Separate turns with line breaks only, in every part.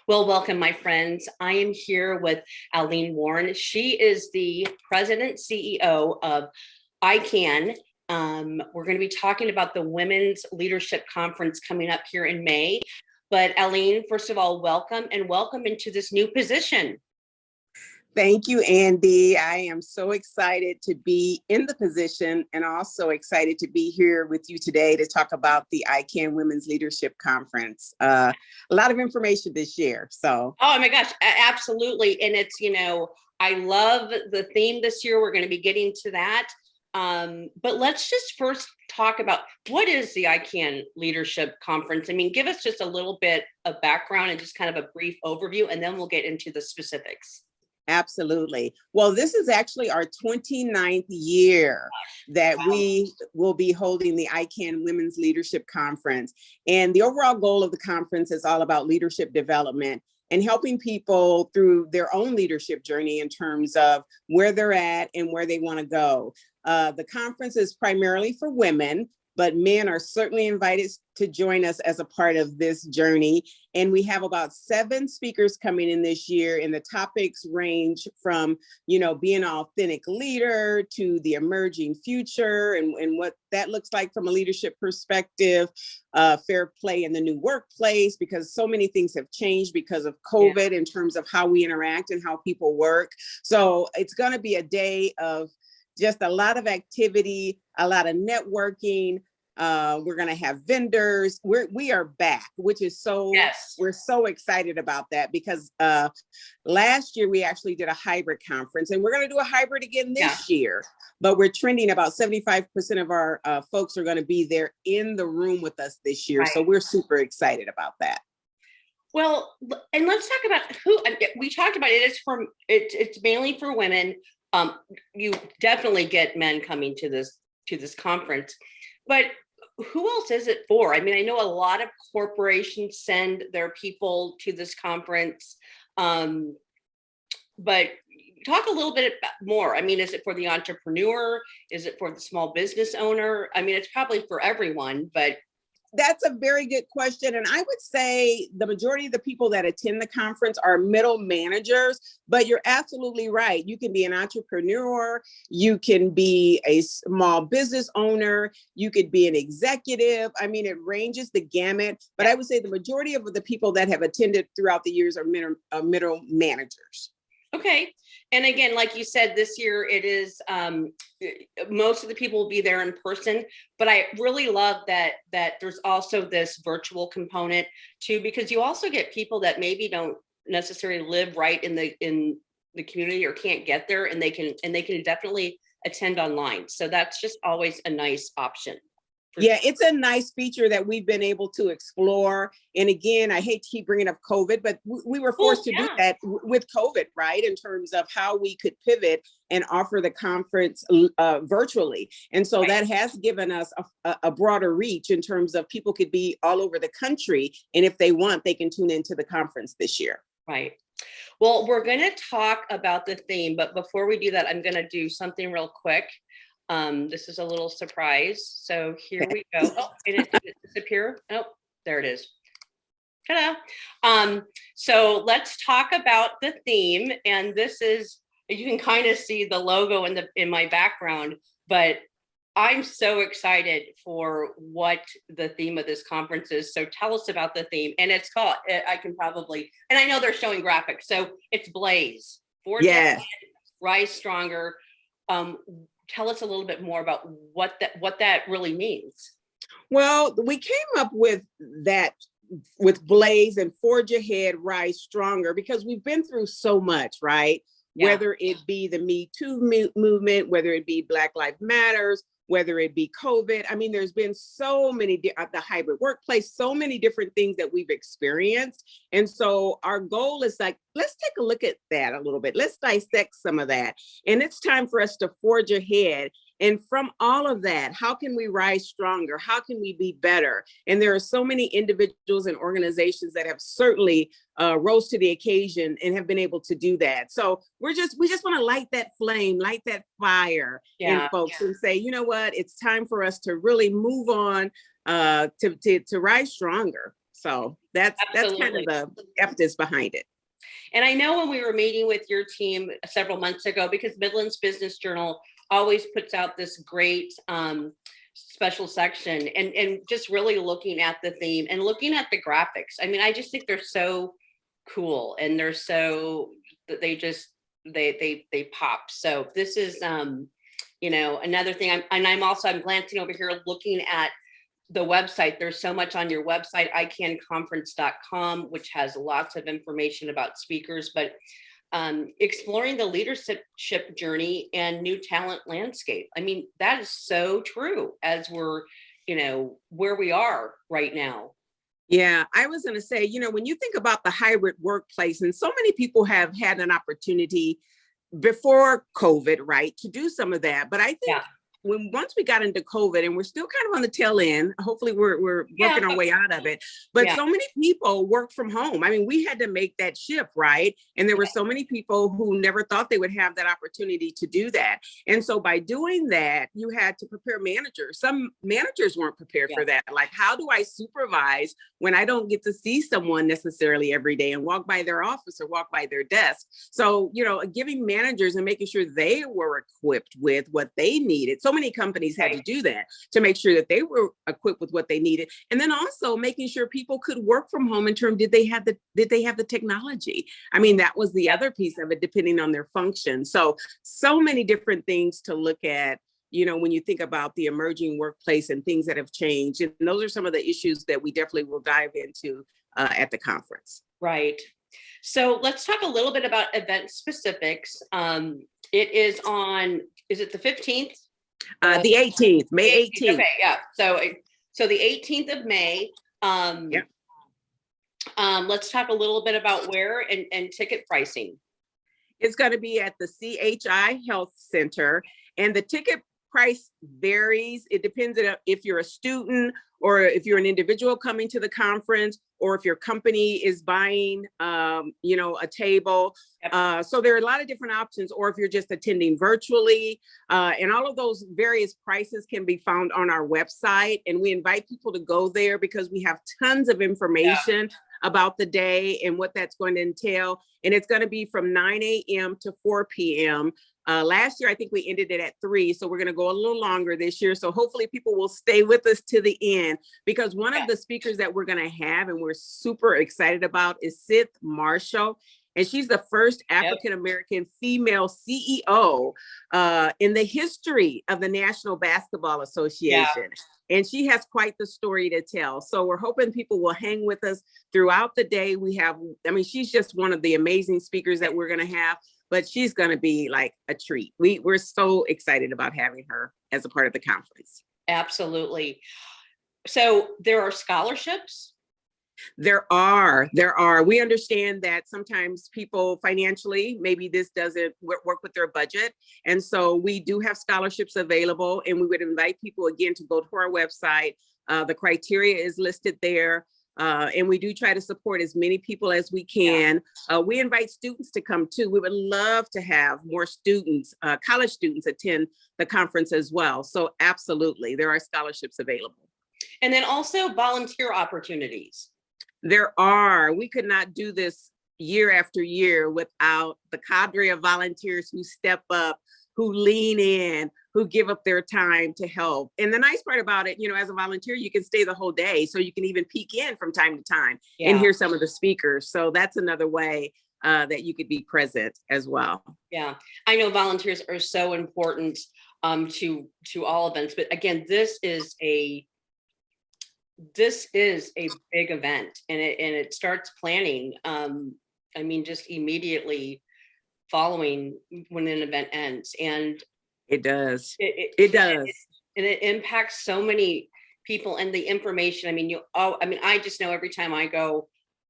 Well, welcome, my friends. I am here with Aileen Warren. She is the president CEO of ICAN. We're going to be talking about the Women's Leadership Conference coming up here in May. But Aileen, first of all, welcome and welcome into this new position.
Thank you, Andy. I am so excited to be in the position and also excited to be here with you today to talk about the ICAN Women's Leadership Conference. A lot of information this year.
Oh my gosh, absolutely. And it's, I love the theme this year. We're going to be getting to that. But let's just first talk about what is the ICAN Leadership Conference? I mean, give us just a little bit of background and just kind of a brief overview, and then we'll get into the specifics.
Absolutely. Well, this is actually our 29th year that we will be holding the ICAN Women's Leadership Conference. And the overall goal of the conference is all about leadership development and helping people through their own leadership journey in terms of where they're at and where they want to go. The conference is primarily for women, but men are certainly invited to join us as a part of this journey. And we have about 7 speakers coming in this year, and the topics range from, being an authentic leader to the emerging future and what that looks like from a leadership perspective, fair play in the new workplace, because so many things have changed because of COVID in terms of how we interact and how people work. So it's going to be a day of just a lot of activity, a lot of networking. We're going to have vendors. We are back, which is we're so excited about that because last year we actually did a hybrid conference, and we're going to do a hybrid again this year, but we're trending about 75% of our folks are going to be there in the room with us this year. Right. So we're super excited about that.
Well, and let's talk about who we talked about. It's mainly for women. You definitely get men coming to this conference, but who else is it for? I mean, I know a lot of corporations send their people to this conference, but talk a little bit more. I mean, is it for the entrepreneur? Is it for the small business owner? I mean, it's probably for everyone, but
that's a very good question. And I would say the majority of the people that attend the conference are middle managers, but you're absolutely right. You can be an entrepreneur, you can be a small business owner, you could be an executive. I mean, it ranges the gamut, but I would say the majority of the people that have attended throughout the years are middle managers.
Okay. And again, like you said, this year it is, most of the people will be there in person, but I really love that there's also this virtual component too, because you also get people that maybe don't necessarily live right in the community or can't get there, and they can definitely attend online. So that's just always a nice option.
Yeah, it's a nice feature that we've been able to explore. And again, I hate to keep bringing up COVID, but we were forced to do that with COVID, right? In terms of how we could pivot and offer the conference virtually. And so that has given us a broader reach in terms of people could be all over the country. And if they want, they can tune into the conference this year.
Right. Well, we're going to talk about the theme, but before we do that, I'm going to do something real quick. This is a little surprise. So here we go. Oh, did it disappear? Oh, there it is. Ta-da. So let's talk about the theme. And this is, you can kind of see the logo in my background, but I'm so excited for what the theme of this conference is. So tell us about the theme. And it's called, I can probably, and I know they're showing graphics. So it's Blaze. Forge ahead, Rise Stronger. Tell us a little bit more about what that really means.
Well, we came up with that with Blaze and Forge Ahead, Rise Stronger, because we've been through so much, right? Yeah. Whether it be the Me Too movement, whether it be Black Lives Matters, whether it be COVID. I mean, there's been so many, the hybrid workplace, so many different things that we've experienced. And so our goal is like, let's take a look at that a little bit. Let's dissect some of that. And it's time for us to forge ahead. And from all of that, how can we rise stronger? How can we be better? And there are so many individuals and organizations that have certainly rose to the occasion and have been able to do that. So we just want to light that flame, light that fire in folks and say, you know what, it's time for us to really move on to rise stronger. So that's kind of
Absolutely.
the impetus behind it.
And I know when we were meeting with your team several months ago, because Midland's Business Journal always puts out this great special section, and just really looking at the theme and looking at the graphics. I mean, I just think they're so cool, and they're so, they just, they pop. So this is, you know, another thing. I'm glancing over here looking at the website. There's so much on your website, icanconference.com, which has lots of information about speakers, but exploring the leadership journey and new talent landscape. I mean, that is so true as we're, you know, where we are right now.
Yeah, I was going to say, you know, when you think about the hybrid workplace, and so many people have had an opportunity before COVID, right, to do some of that. But I think once we got into COVID, and we're still kind of on the tail end, hopefully we're working our way out of it. But so many people work from home. I mean, we had to make that shift, right? And there were so many people who never thought they would have that opportunity to do that. And so by doing that, you had to prepare managers. Some managers weren't prepared for that. Like, how do I supervise when I don't get to see someone necessarily every day and walk by their office or walk by their desk? So, you know, giving managers and making sure they were equipped with what they needed. So many companies had to do that to make sure that they were equipped with what they needed. And then also making sure people could work from home in terms, did they have the technology? I mean, that was the other piece of it, depending on their function. So many different things to look at, you know, when you think about the emerging workplace and things that have changed. And those are some of the issues that we definitely will dive into at the conference.
Right. So let's talk a little bit about event specifics. It is on, is it the 15th?
The 18th, May 18th.
Okay, yeah. So the 18th of May. Let's talk a little bit about where and ticket pricing.
It's going to be at the CHI Health Center, and the ticket price varies. It depends on if you're a student or if you're an individual coming to the conference, or if your company is buying, you know, a table. So there are a lot of different options, or if you're just attending virtually, and all of those various prices can be found on our website. And we invite people to go there because we have tons of information about the day and what that's going to entail. And it's going to be from 9 a.m. to 4 p.m. Last year, I think we ended it at 3. So we're going to go a little longer this year. So hopefully people will stay with us to the end, because one of the speakers that we're going to have and we're super excited about is Sith Marshall. And she's the first African-American female CEO in the history of the National Basketball Association. And she has quite the story to tell. So we're hoping people will hang with us throughout the day. We have, I mean, she's just one of the amazing speakers that we're going to have, but she's going to be like a treat. We're so excited about having her as a part of the conference.
Absolutely. So there are scholarships?
There are. We understand that sometimes people financially, maybe this doesn't work with their budget. And so we do have scholarships available, and we would invite people again to go to our website. The criteria is listed there. And we do try to support as many people as we can. We invite students to come too. We would love to have more students, college students, attend the conference as well. So absolutely, there are scholarships available.
And then also volunteer opportunities.
There are. We could not do this year after year without the cadre of volunteers who step up, who lean in, who give up their time to help. And the nice part about it, you know, as a volunteer, you can stay the whole day. So you can even peek in from time to time and hear some of the speakers. So that's another way that you could be present as well. Yeah.
I know volunteers are so important to all events, but again, this is a big event, and it starts planning. I mean, just immediately following when an event ends, and
it does. It does,
and it impacts so many people. And the information. I mean, I just know every time I go,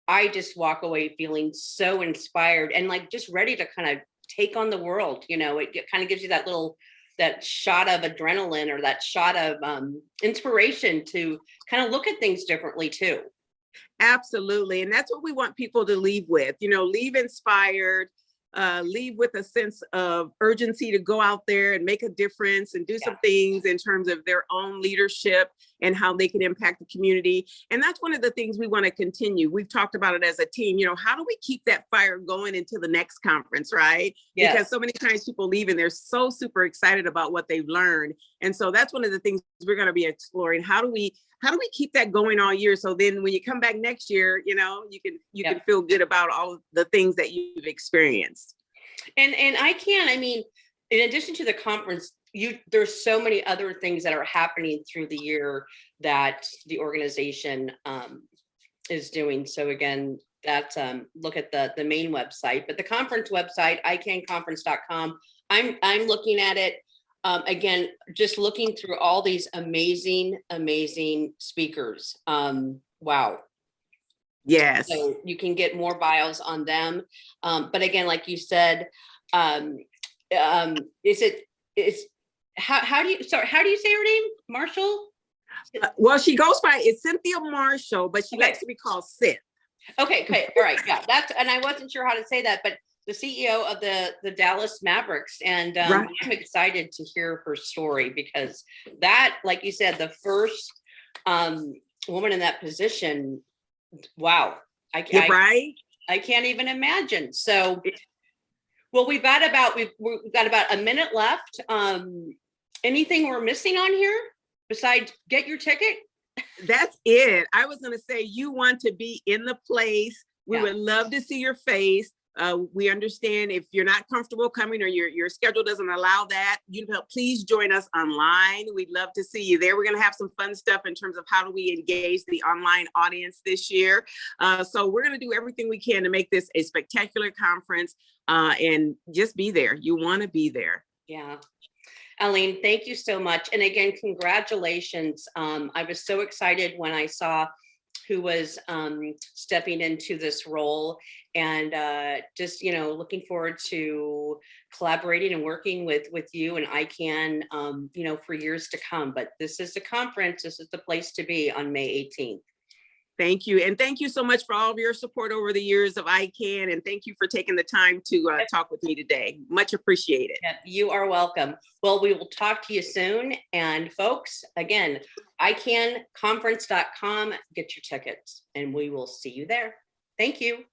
I just walk away feeling so inspired and like just ready to kind of take on the world. You know, it kind of gives you that shot of adrenaline, or that shot of inspiration to kind of look at things differently too.
Absolutely. And that's what we want people to leave with, you know, leave inspired, leave with a sense of urgency to go out there and make a difference and do some things in terms of their own leadership and how they can impact the community. And that's one of the things we want to continue. We've talked about it as a team, how do we keep that fire going into the next conference, right?
Yes.
Because so many times people leave and they're so super excited about what they've learned. And so that's one of the things we're going to be exploring. How do we keep that going all year? So then when you come back next year, you can feel good about all of the things that you've experienced.
And I mean, in addition to the conference, there's so many other things that are happening through the year that the organization is doing. So again, that's look at the main website, but the conference website, icanconference.com. I'm looking at it again, just looking through all these amazing speakers. Wow.
Yes.
So you can get more bios on them. But again, like you said, how do you say her name? Marshall?
Well, she goes by, it's Cynthia Marshall, but she likes to be called Sith.
Okay. All right. Yeah, and I wasn't sure how to say that, but the CEO of the Dallas Mavericks. And
Right.
I'm excited to hear her story, because that, like you said, the first woman in that position, wow. I can't even imagine. So, well, we've got about a minute left. Anything we're missing on here besides get your ticket?
That's it. I was going to say, you want to be in the place. We would love to see your face. We understand if you're not comfortable coming or your schedule doesn't allow that, please join us online. We'd love to see you there. We're going to have some fun stuff in terms of how do we engage the online audience this year. So we're going to do everything we can to make this a spectacular conference and just be there. You want to be there.
Yeah. Aileen, thank you so much. And again, congratulations. I was so excited when I saw who was stepping into this role, and just, looking forward to collaborating and working with you and ICAN, for years to come. But this is the conference. This is the place to be on May 18th.
Thank you. And thank you so much for all of your support over the years of ICAN. And thank you for taking the time to talk with me today. Much appreciated.
Yeah, you are welcome. Well, we will talk to you soon. And folks, again, icanconference.com, get your tickets, and we will see you there. Thank you.